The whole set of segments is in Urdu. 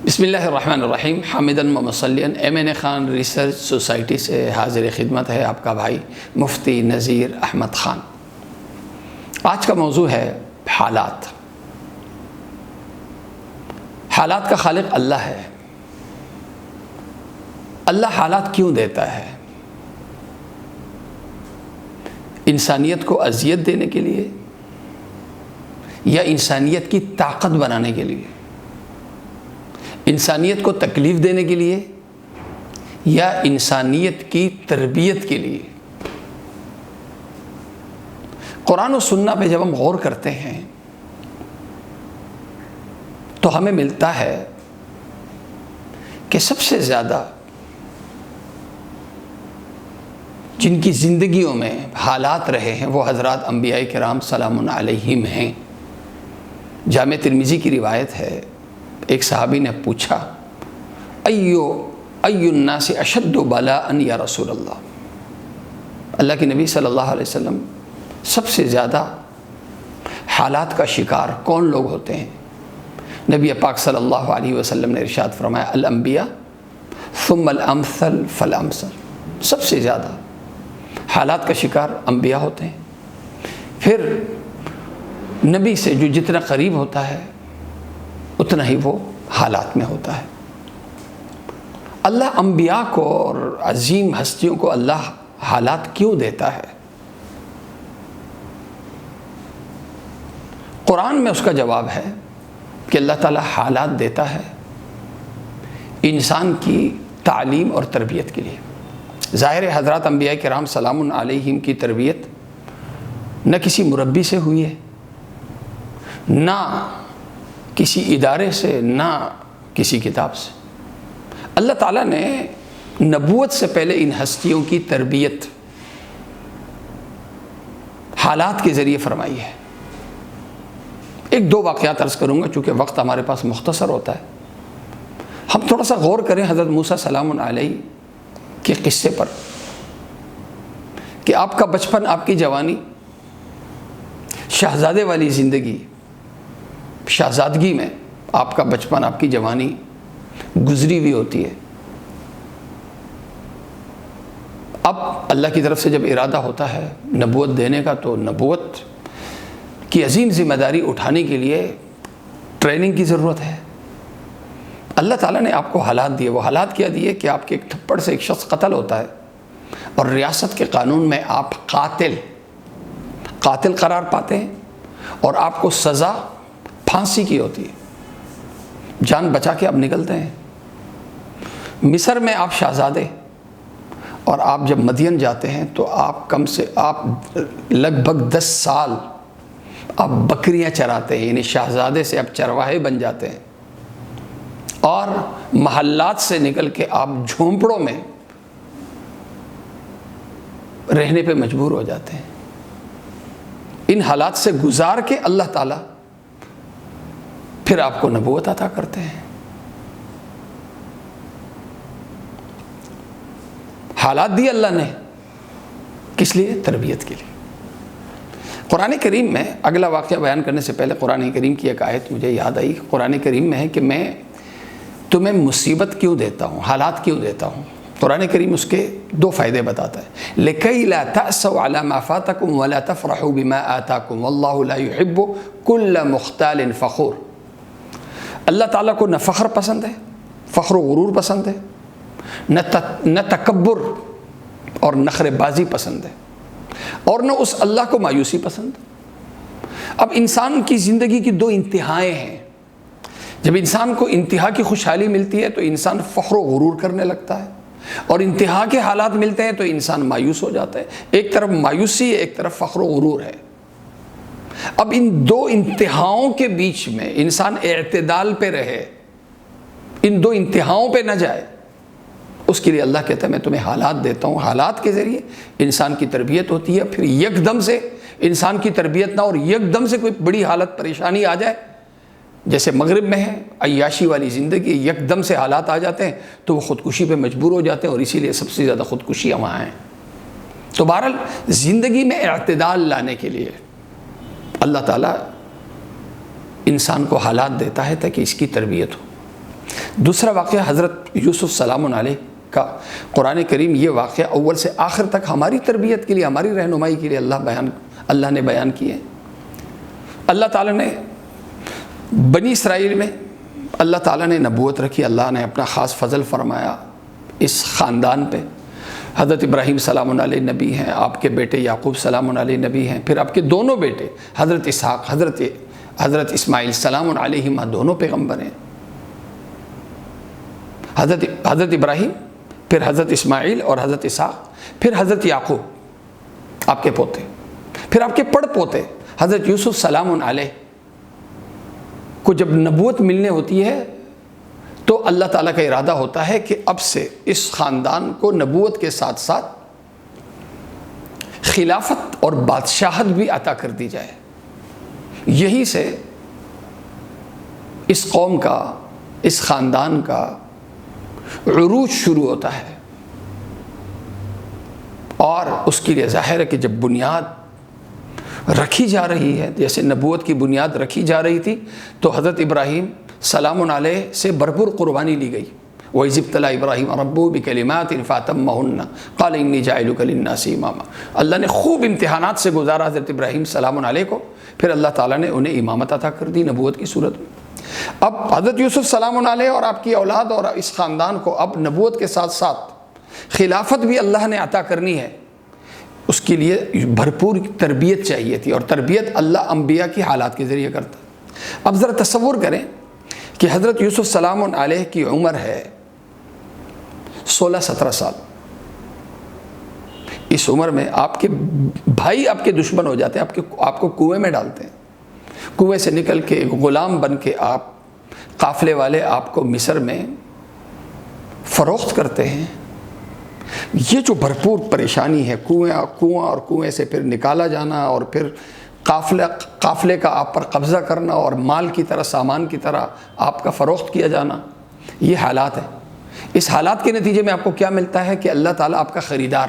بسم اللہ الرحمن الرحیم، حامدن و مصلیًا MN خان ریسرچ سوسائٹی سے حاضر خدمت ہے آپ کا بھائی مفتی نذیر احمد خان۔ آج کا موضوع ہے حالات۔ حالات کا خالق اللہ ہے۔ اللہ حالات کیوں دیتا ہے؟ انسانیت کو اذیت دینے کے لیے یا انسانیت کی طاقت بنانے کے لیے؟ انسانیت کو تکلیف دینے کے لیے یا انسانیت کی تربیت کے لیے؟ قرآن و سنہ پہ جب ہم غور کرتے ہیں تو ہمیں ملتا ہے کہ سب سے زیادہ جن کی زندگیوں میں حالات رہے ہیں وہ حضرات انبیاء کرام سلام علیہم ہیں۔ جامع ترمذی کی روایت ہے، ایک صحابی نے پوچھا ایو الناس اشد بلاء یا رسول اللہ کے نبی صلی اللہ علیہ وسلم، سب سے زیادہ حالات کا شکار کون لوگ ہوتے ہیں؟ نبی پاک صلی اللہ علیہ وسلم نے ارشاد فرمایا الانبیاء ثم الامثل فالامثل، سب سے زیادہ حالات کا شکار انبیاء ہوتے ہیں، پھر نبی سے جو جتنا قریب ہوتا ہے اتنا ہی وہ حالات میں ہوتا ہے۔ اللہ انبیاء کو اور عظیم ہستیوں کو اللہ حالات کیوں دیتا ہے؟ قرآن میں اس کا جواب ہے کہ اللہ تعالیٰ حالات دیتا ہے انسان کی تعلیم اور تربیت کے لیے۔ ظاہر حضرات انبیاء کرام سلام علیہم کی تربیت نہ کسی مربی سے ہوئی ہے، نہ کسی ادارے سے، نہ کسی کتاب سے۔ اللہ تعالیٰ نے نبوت سے پہلے ان ہستیوں کی تربیت حالات کے ذریعے فرمائی ہے۔ ایک دو واقعات عرض کروں گا چونکہ وقت ہمارے پاس مختصر ہوتا ہے۔ ہم تھوڑا سا غور کریں حضرت موسیٰ سلام علیہ کے قصے پر کہ آپ کا بچپن، آپ کی جوانی، شہزادے والی زندگی، شہزادگی میں آپ کا بچپن، آپ کی جوانی گزری ہوئی ہوتی ہے۔ اب اللہ کی طرف سے جب ارادہ ہوتا ہے نبوت دینے کا تو نبوت کی عظیم ذمہ داری اٹھانے کے لیے ٹریننگ کی ضرورت ہے۔ اللہ تعالیٰ نے آپ کو حالات دیے۔ وہ حالات کیا دیے کہ آپ کے ایک تھپڑ سے ایک شخص قتل ہوتا ہے اور ریاست کے قانون میں آپ قاتل قرار پاتے ہیں اور آپ کو سزا پھانسی کی ہوتی ہے۔ جان بچا کے آپ نکلتے ہیں۔ مصر میں آپ شہزادے، اور آپ جب مدین جاتے ہیں تو آپ لگ بھگ 10 سال آپ بکریاں چراتے ہیں، یعنی شہزادے سے آپ چرواہے بن جاتے ہیں، اور محلات سے نکل کے آپ جھونپڑوں میں رہنے پہ مجبور ہو جاتے ہیں۔ ان حالات سے گزار کے اللہ تعالیٰ پھر آپ کو نبوت عطا کرتے ہیں۔ حالات دی اللہ نے کس لیے؟ تربیت کے لیے۔ قرآن کریم میں اگلا واقعہ بیان کرنے سے پہلے قرآن کریم کی ایک آیت مجھے یاد آئی۔ قرآن کریم میں ہے کہ میں تمہیں مصیبت کیوں دیتا ہوں، حالات کیوں دیتا ہوں۔ قرآن کریم اس کے 2 فائدے بتاتا ہے۔ لِكَيْ لَا تَأْسَوْا عَلَى مَا فَاتَكُمْ وَلَا تَفْرَحُوا بِمَا آتَاكُمْ وَاللَّهُ لَا يُحِبُّ كُلَّ مُخْتَالٍ فَخُورٍ۔ اللہ تعالیٰ کو نہ فخر پسند ہے، فخر و غرور پسند ہے، نہ تکبر اور نخرے بازی پسند ہے، اور نہ اس اللہ کو مایوسی پسند۔ اب انسان کی زندگی کی 2 انتہائیں ہیں۔ جب انسان کو انتہا کی خوشحالی ملتی ہے تو انسان فخر و غرور کرنے لگتا ہے، اور انتہا کے حالات ملتے ہیں تو انسان مایوس ہو جاتا ہے۔ ایک طرف مایوسی ہے، ایک طرف فخر و غرور ہے۔ اب ان 2 انتہاؤں کے بیچ میں انسان اعتدال پہ رہے، ان 2 انتہاؤں پہ نہ جائے، اس کے لیے اللہ کہتا ہے میں تمہیں حالات دیتا ہوں۔ حالات کے ذریعے انسان کی تربیت ہوتی ہے، پھر یک دم سے انسان کی تربیت نہ اور یک دم سے کوئی بڑی حالت پریشانی آ جائے، جیسے مغرب میں ہے عیاشی والی زندگی، یک دم سے حالات آ جاتے ہیں تو وہ خودکشی پہ مجبور ہو جاتے ہیں، اور اسی لیے سب سے زیادہ خودکشیاں وہاں ہیں۔ تو بہرحال زندگی میں اعتدال لانے کے لیے اللہ تعالیٰ انسان کو حالات دیتا ہے تاکہ اس کی تربیت ہو۔ دوسرا واقعہ حضرت یوسف سلام علیہ کا قرآن کریم یہ واقعہ اول سے آخر تک ہماری تربیت کے لیے، ہماری رہنمائی کے لیے اللہ نے بیان کیے ہیں۔ اللہ تعالیٰ نے بنی اسرائیل میں اللہ تعالیٰ نے نبوت رکھی، اللہ نے اپنا خاص فضل فرمایا اس خاندان پہ۔ حضرت ابراہیم سلام علیہ نبی ہیں، آپ کے بیٹے یعقوب سلام علیہ نبی ہیں، پھر آپ کے دونوں بیٹے حضرت اسحاق، حضرت اسماعیل سلام علیہما دونوں پیغمبر ہیں۔ حضرت ابراہیم، پھر حضرت اسماعیل اور حضرت اسحاق، پھر حضرت یعقوب آپ کے پوتے، پھر آپ کے پڑ پوتے حضرت یوسف سلام علیہ کو جب نبوت ملنے ہوتی ہے تو اللہ تعالیٰ کا ارادہ ہوتا ہے کہ اب سے اس خاندان کو نبوت کے ساتھ ساتھ خلافت اور بادشاہت بھی عطا کر دی جائے۔ یہی سے اس قوم کا، اس خاندان کا عروج شروع ہوتا ہے، اور اس کے لیے ظاہر ہے کہ جب بنیاد رکھی جا رہی ہے، جیسے نبوت کی بنیاد رکھی جا رہی تھی، تو حضرت ابراہیم سلام علیہ سے بھرپور قربانی لی گئی۔ وَإِذِ ابْتَلَىٰ إِبْرَاهِيمَ رَبُّهُ بِكَلِمَاتٍ فَأَتَمَّهُنَّ قَالَ إِنِّي جَاعِلُكَ لِلنَّاسِ إِمَامًا۔ اللہ نے خوب امتحانات سے گزارا حضرت ابراہیم سلام علیہ کو، پھر اللہ تعالیٰ نے انہیں امامت عطا کر دی نبوت کی صورت میں۔ اب حضرت یوسف سلام علیہ اور آپ کی اولاد اور اس خاندان کو اب نبوت کے ساتھ ساتھ خلافت بھی اللہ نے عطا کرنی ہے، اس کے لیے بھرپور تربیت چاہیے تھی، اور تربیت اللہ انبیاء کی حالات کے ذریعے کرتا۔ اب ذرا تصور کریں کہ حضرت یوسف سلام علیہ کی عمر ہے 16-17 سال۔ اس عمر میں آپ کے بھائی آپ کے دشمن ہو جاتے ہیں، آپ کو کنویں میں ڈالتے ہیں، کنویں سے نکل کے غلام بن کے آپ قافلے والے آپ کو مصر میں فروخت کرتے ہیں۔ یہ جو بھرپور پریشانی ہے، کنواں اور کنویں سے پھر نکالا جانا، اور پھر قافلے کا آپ پر قبضہ کرنا، اور مال کی طرح، سامان کی طرح آپ کا فروخت کیا جانا، یہ حالات ہیں۔ اس حالات کے نتیجے میں آپ کو کیا ملتا ہے کہ اللہ تعالیٰ آپ کا خریدار،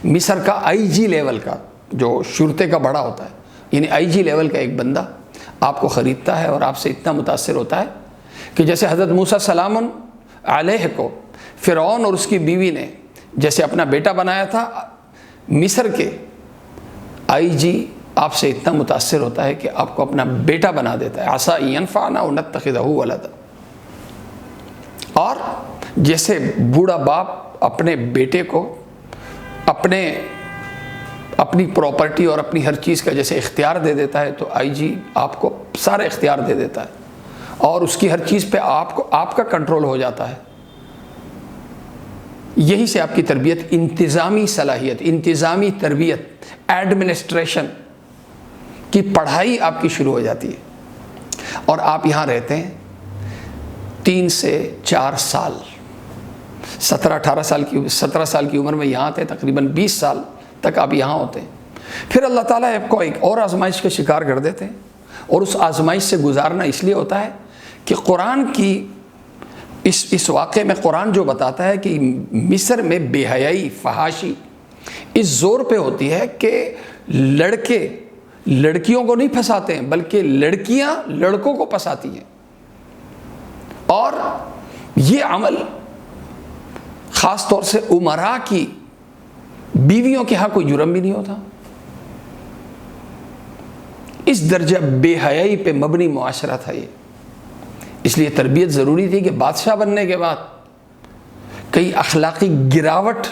مصر کا IG لیول کا، جو شرطے کا بڑا ہوتا ہے، یعنی IG لیول کا ایک بندہ آپ کو خریدتا ہے، اور آپ سے اتنا متاثر ہوتا ہے کہ جیسے حضرت موسیٰ سلام علیہ کو فرعون اور اس کی بیوی نے جیسے اپنا بیٹا بنایا تھا، مصر کے IG آپ سے اتنا متاثر ہوتا ہے کہ آپ کو اپنا بیٹا بنا دیتا ہے۔ عَسَىٰ أَن يَنفَعَنَا أَوْ نَتَّخِذَهُ وَلَدًا۔ اور جیسے بوڑھا باپ اپنے بیٹے کو اپنی پراپرٹی اور اپنی ہر چیز کا جیسے اختیار دے دیتا ہے، تو IG آپ کو سارا اختیار دے دیتا ہے، اور اس کی ہر چیز پہ آپ کا کنٹرول ہو جاتا ہے۔ یہی سے آپ کی تربیت، انتظامی صلاحیت، انتظامی تربیت، ایڈمنسٹریشن کی پڑھائی آپ کی شروع ہو جاتی ہے، اور آپ یہاں رہتے ہیں 3 سے 4 سال، 17 سال کی عمر میں یہاں آتے ہیں، تقریباً 20 سال تک آپ یہاں ہوتے ہیں۔ پھر اللہ تعالیٰ آپ کو ایک اور آزمائش کا شکار کر دیتے ہیں، اور اس آزمائش سے گزارنا اس لیے ہوتا ہے کہ قرآن کی اس واقعے میں قرآن جو بتاتا ہے کہ مصر میں بے حیائی، فحاشی اس زور پہ ہوتی ہے کہ لڑکے لڑکیوں کو نہیں پھنساتے ہیں، بلکہ لڑکیاں لڑکوں کو پھنساتی ہیں، اور یہ عمل خاص طور سے امراء کی بیویوں کے ہاں کوئی جرم بھی نہیں ہوتا۔ اس درجہ بے حیائی پہ مبنی معاشرہ تھا یہ، اس لیے تربیت ضروری تھی کہ بادشاہ بننے کے بعد کئی اخلاقی گراوٹ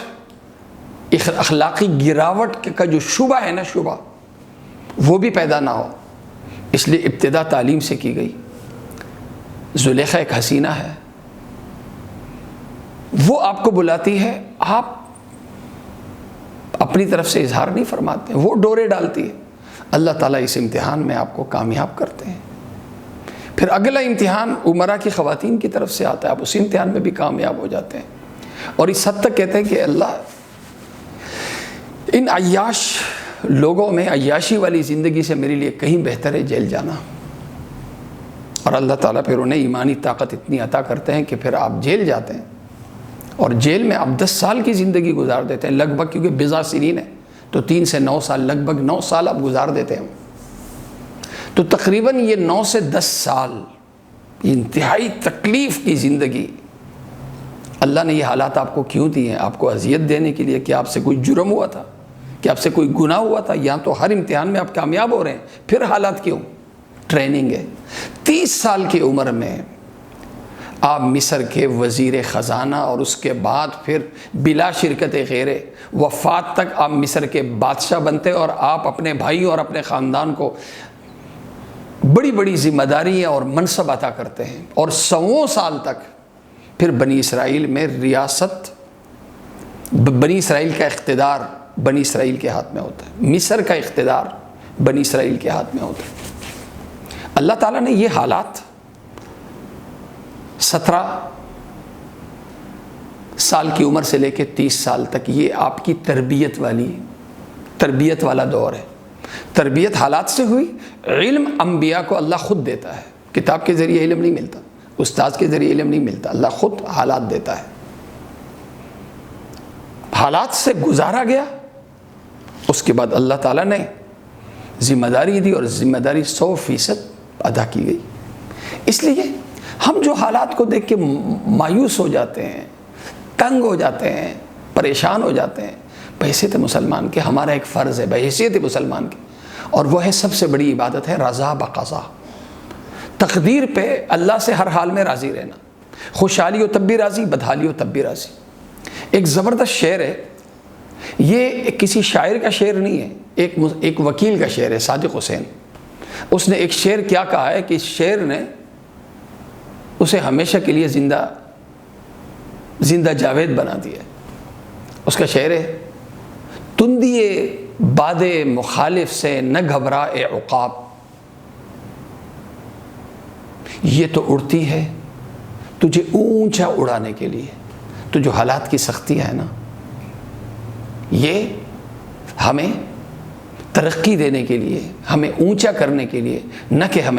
کا جو شبہ ہے نا، شبہ وہ بھی پیدا نہ ہو، اس لیے ابتدا تعلیم سے کی گئی۔ زلیخا ایک حسینہ ہے، وہ آپ کو بلاتی ہے، آپ اپنی طرف سے اظہار نہیں فرماتے، وہ ڈورے ڈالتی ہے، اللہ تعالیٰ اس امتحان میں آپ کو کامیاب کرتے ہیں۔ پھر اگلا امتحان امراء کی خواتین کی طرف سے آتا ہے، آپ اس امتحان میں بھی کامیاب ہو جاتے ہیں، اور اس حد تک کہتے ہیں کہ اللہ ان عیاش لوگوں میں عیاشی والی زندگی سے میرے لیے کہیں بہتر ہے جیل جانا، اور اللہ تعالیٰ پھر انہیں ایمانی طاقت اتنی عطا کرتے ہیں کہ پھر آپ جیل جاتے ہیں، اور جیل میں آپ 10 سال کی زندگی گزار دیتے ہیں لگ بھگ، کیونکہ بضع سنین ہے تو 3 سے 9 سال، لگ بھگ 9 سال آپ گزار دیتے ہیں، تو تقریباً یہ 9 سے 10 سال انتہائی تکلیف کی زندگی. اللہ نے یہ حالات آپ کو کیوں دیے ہیں؟ آپ کو اذیت دینے کے لیے. کہ آپ سے کوئی جرم ہوا تھا؟ کہ آپ سے کوئی گناہ ہوا تھا؟ یا تو ہر امتحان میں آپ کامیاب ہو رہے ہیں، پھر حالات کیوں؟ ٹریننگ ہے. 30 سال کی عمر میں آپ مصر کے وزیر خزانہ اور اس کے بعد پھر بلا شرکت غیر وفات تک آپ مصر کے بادشاہ بنتے، اور آپ اپنے بھائیوں اور اپنے خاندان کو بڑی بڑی ذمہ داریاں اور منصب عطا کرتے ہیں. اور 100 سال تک پھر بنی اسرائیل میں ریاست، بنی اسرائیل کا اقتدار بنی اسرائیل کے ہاتھ میں ہوتا ہے. مصر کا اقتدار بنی اسرائیل کے ہاتھ میں ہوتا ہے. اللہ تعالیٰ نے یہ حالات 17 سال کی عمر سے لے کے 30 سال تک، یہ آپ کی تربیت والا دور ہے. تربیت حالات سے ہوئی. علم انبیاء کو اللہ خود دیتا ہے. کتاب کے ذریعے علم نہیں ملتا، استاذ کے ذریعے علم نہیں ملتا، اللہ خود حالات دیتا ہے. حالات سے گزارا گیا، اس کے بعد اللہ تعالیٰ نے ذمہ داری دی، اور ذمہ داری 100% ادا کی گئی. اس لیے ہم جو حالات کو دیکھ کے مایوس ہو جاتے ہیں، تنگ ہو جاتے ہیں، پریشان ہو جاتے ہیں، بحیثیت مسلمان کے ہمارا ایک فرض ہے، بحیثیت مسلمان کے، اور وہ ہے سب سے بڑی عبادت ہے رضا بقضا. تقدیر پہ اللہ سے ہر حال میں راضی رہنا. خوشحالی ہو تب بھی راضی، بدحالی ہو تب بھی راضی. ایک زبردست شعر ہے، یہ کسی شاعر کا شعر نہیں ہے، ایک وکیل کا شعر ہے، صادق حسین. اس نے ایک شعر کیا کہا ہے کہ اس شعر نے اسے ہمیشہ کے لیے زندہ جاوید بنا دیا. اس کا شعر ہے، تندیے باد مخالف سے نہ گھبرا اے عقاب، یہ تو اڑتی ہے تجھے اونچا اڑانے کے لیے. تو جو حالات کی سختی ہے نا، یہ ہمیں ترقی دینے کے لیے، ہمیں اونچا کرنے کے لیے، نہ کہ ہمیں